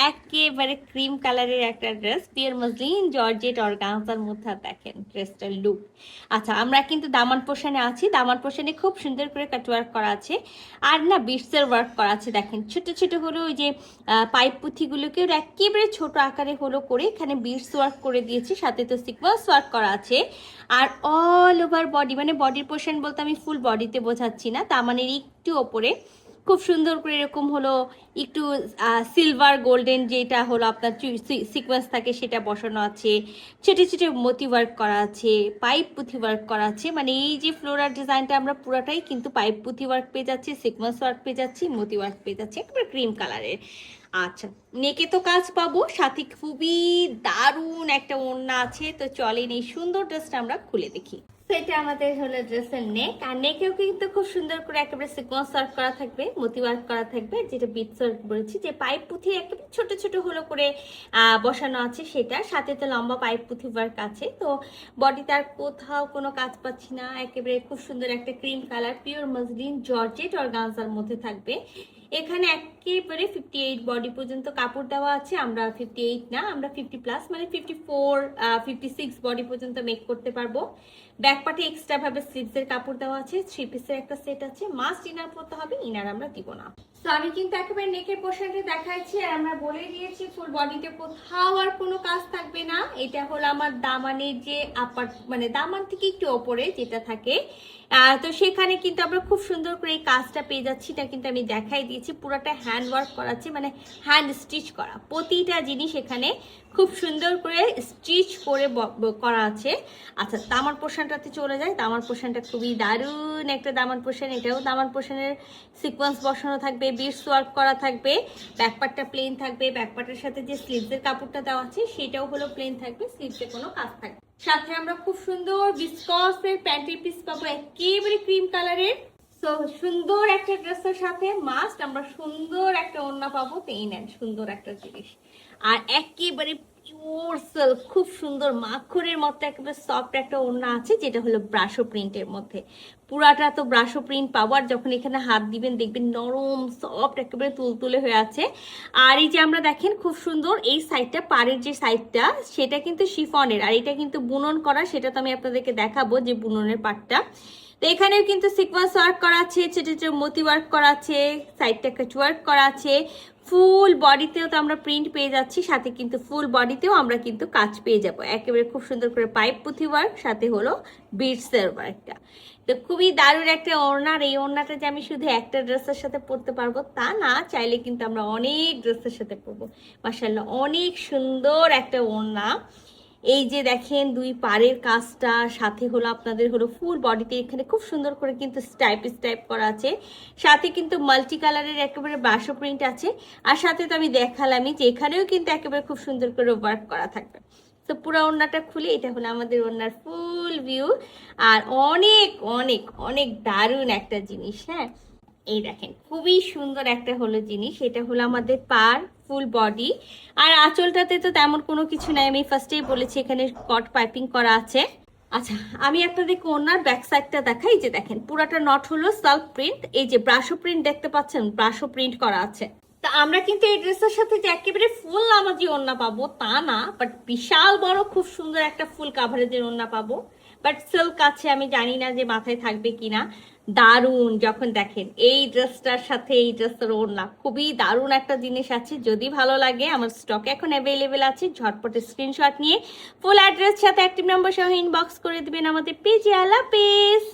একেবারে ক্রিম কালারের একটা dress, pure muslin georgette organza মধ্যে দেখেন ড্রেসটার লুক। আচ্ছা, আমরা কিন্তু দামান পোর্শনে আছি, দামান পোর্শনে খুব সুন্দর করে কাটওয়ার্ক করা আছে, আর না বিটসের ওয়ার্ক করা আছে। দেখেন ছোট ছোট হলো ওই যে পাইপ পুঁথিগুলোকে ওরা একেবারে ছোট আকারে হলো করে এখানে বিটস ওয়ার্ক করে দিয়েছে, সাথে তো সিকোয়েন্স ওয়ার্ক করা আছে। আর অল ওভার বডি, মানে বডির পোর্শন বলতে আমি ফুল বডিতে বোঝাচ্ছি না, দামানের একটু ওপরে খুব সুন্দর করে এরকম হলো একটু সিলভার গোল্ডেন যেটা হলো আপনার সিকোয়েন্স থাকে সেটা বসানো আছে, ছোটো ছোটো মতি ওয়ার্ক করা আছে, পাইপ পুঁথি ওয়ার্ক করা আছে। মানে এই যে ফ্লোরাল ডিজাইনটা আমরা পুরাটাই কিন্তু পাইপ পুঁথি ওয়ার্ক পেয়ে যাচ্ছি, সিকোয়েন্স ওয়ার্ক পেয়ে যাচ্ছি, মতি ওয়ার্ক পেয়ে যাচ্ছি, একেবারে ক্রিম কালারের। আচ্ছা, নেকে তো কাজ পাবো, সাথে খুবই দারুণ একটা ওড়না আছে। তো চলেন এই সুন্দর ড্রেসটা আমরা খুলে দেখি। এটা আমাদের হলো ড্রেসের নেক, আর নেকেও কিন্তু খুব সুন্দর করে একেবারে সিকোয়েন্স ওয়ার্ক করা থাকবে, মতি ওয়ার্ক করা থাকবে, যেটা বিটস ওয়ার্ক বলেছি, যে পাইপ পুঁথি একেবারে ছোট ছোট হলো করে বসানো আছে সেটা, সাথে তো লম্বা পাইপ পুঁথি ওয়ার্ক আছে। তো বডিতে আর কোথাও কোনো কাজ পাচ্ছি না, একেবারে খুব সুন্দর একটা cream colour pure muslin georgette organza মধ্যে থাকবে। এখানে একেবারে 58 বডি পর্যন্ত কাপড় দেওয়া আছে। আমরা 58 না, আমরা 50+ মানে 54 56 বডি পর্যন্ত মেক করতে পারবো। ব্যাক পার্টে এক্সট্রা ভাবে স্লিভসের কাপড় দেওয়া আছে, 3 পিসের একটা সেট আছে। মাস্ট ইনার পরতে হবে, ইনার আমরা দিব না। তো আমি কিন্তু একেবারে নেকের পোর্শনটা দেখাচ্ছি, আর আমরা বলে দিয়েছি ফুল বডিতে কোথাও আর কোনো কাজ থাকবে না। এটা হলো আমার দামানের যে আপার, মানে দামান থেকে একটু ওপরে যেটা থাকে, তো সেখানে কিন্তু আমরা খুব সুন্দর করে এই কাজটা পেয়ে যাচ্ছি। এটা কিন্তু আমি দেখাই দিয়েছি, পুরোটা হ্যান্ড ওয়ার্ক করা আছে, মানে হ্যান্ড স্টিচ করা, প্রতিটা জিনিস এখানে খুব সুন্দর করে স্টিচ করে করা আছে। আচ্ছা, দামান পোর্শনটাতে চলে যায়। দামান পোর্শনটা খুবই দারুণ একটা দামান পোর্শন, এটাও দামান পোর্শনের সিকোয়েন্স বসানো থাকবে, বিটস ওয়ার্ক করা থাকবে, ব্যাকপার্টটা প্লেন থাকবে, ব্যাকপার্টের সাথে যে স্লিভসের কাপড়টা দেওয়া আছে সেটাও হলো প্লেন থাকবে, স্লিভসে কোনো কাজ থাকবে। সাথে আমরা খুব সুন্দর বিসকসের প্যান্টের পিস পাবো, একেবারে ক্রিম কালারের। তো সুন্দর একটা ড্রেসের সাথে মাস্ট আমরা সুন্দর একটা ওড়না পাবো। তো এই নেন সুন্দর একটা জিনিস, আর একেবারে পিওর সিল্ক, খুব সুন্দর মাখনের মতো একেবারে সফট একটা ওড়না আছে, যেটা হলো ব্রাশো প্রিন্টের মধ্যে। পুরাটা তো ব্রাশো প্রিন্ট পাবো, আর যখন এখানে হাত দিবেন দেখবেন নরম সফট একেবারে তুলতুলে হয়ে আছে। আর এই যে আমরা দেখেন খুব সুন্দর এই সাইডটা, পাড়ের যে সাইডটা সেটা কিন্তু শিফনের, আর এটা কিন্তু বুনন করা, সেটা তো আমি আপনাদেরকে দেখাবো যে বুননের পার্টটা। তো এখানেও কিন্তু সিকোয়েন্স ওয়ার্ক করা আছে, ছোট ছোট মতি ওয়ার্ক করা আছে, সাইডটা কাট ওয়ার্ক করা আছে। ফুল বডিতেও তো আমরা প্রিন্ট পেয়ে যাচ্ছি, সাথে কিন্তু ফুল বডিতেও আমরা কিন্তু কাজ পেয়ে যাব, একেবারে খুব সুন্দর করে পাইপ পুঁথি ওয়ার্ক, সাথে হলো বিটসের ওয়ার্কটা। তো খুবই দারুণ একটা ওড়না। এই ওড়নাটা যে আমি শুধু একটা ড্রেসের সাথে পরতে পারবো তা না, চাইলে কিন্তু আমরা অনেক ড্রেসের সাথে পরবো। মাশাআল্লাহ, অনেক সুন্দর একটা ওড়না। এই যে দেখেন দুই পাড়ের কাজটা, সাথে হলো আপনাদের হলো ফুল বডিতে এখানে খুব সুন্দর করে কিন্তু স্টাইপ করা আছে, সাথে কিন্তু মাল্টি কালারের একেবারে ব্রাশো প্রিন্ট আছে, আর সাথে তো আমি দেখালামই যে এখানেও কিন্তু একেবারে খুব সুন্দর করে ওয়ার্ক করা থাকবে। তো পুরো ওড়নাটা খুলে এটা হলো আমাদের ওড়নার ফুল ভিউ, আর অনেক অনেক অনেক দারুণ একটা জিনিস। হ্যাঁ, এই দেখেন খুবই সুন্দর একটা হলো জিনিস, এটা হলো আমাদের পার ফুল বডি। আর আঁচলটাতে তো তেমন কোনো কিছু নাই, আমি ফার্স্টেই বলেছি এখানে কট পাইপিং করা আছে। আচ্ছা, আমি আপনাদেরকে ওনার ব্যাক সাইডটা দেখাই। যে দেখেন পুরাটা নট হলো সেলফ প্রিন্ট, এই যে ব্রাশো প্রিন্ট দেখতে পাচ্ছেন, ব্রাশো প্রিন্ট করা আছে। তা আমরা কিন্তু এই ড্রেসের সাথে যে একেবারে ফুল নামাজি ওড়না পাবো তা না, বাট বিশাল বড় খুব সুন্দর একটা ফুল কাভারেজের ওড়না পাবো। বাট সিল্ক আছে, আমি জানি না যে মাথায় থাকবে কিনা। দারুণ, যখন দেখেন এই ড্রেসটার সাথে এই ড্রেসের ওড়না, খুবই দারুণ একটা জিনিস আছে। যদি ভালো লাগে, আমার স্টক এখন অ্যাভেলেবেল আছে, ঝটপটে স্ক্রিনশট নিয়ে ফুল অ্যাড্রেস সাথে অ্যাক্টিভ নাম্বার সহ ইনবক্স করে দিবেন আমাদের পেজে। আল্লাহ হাফেজ।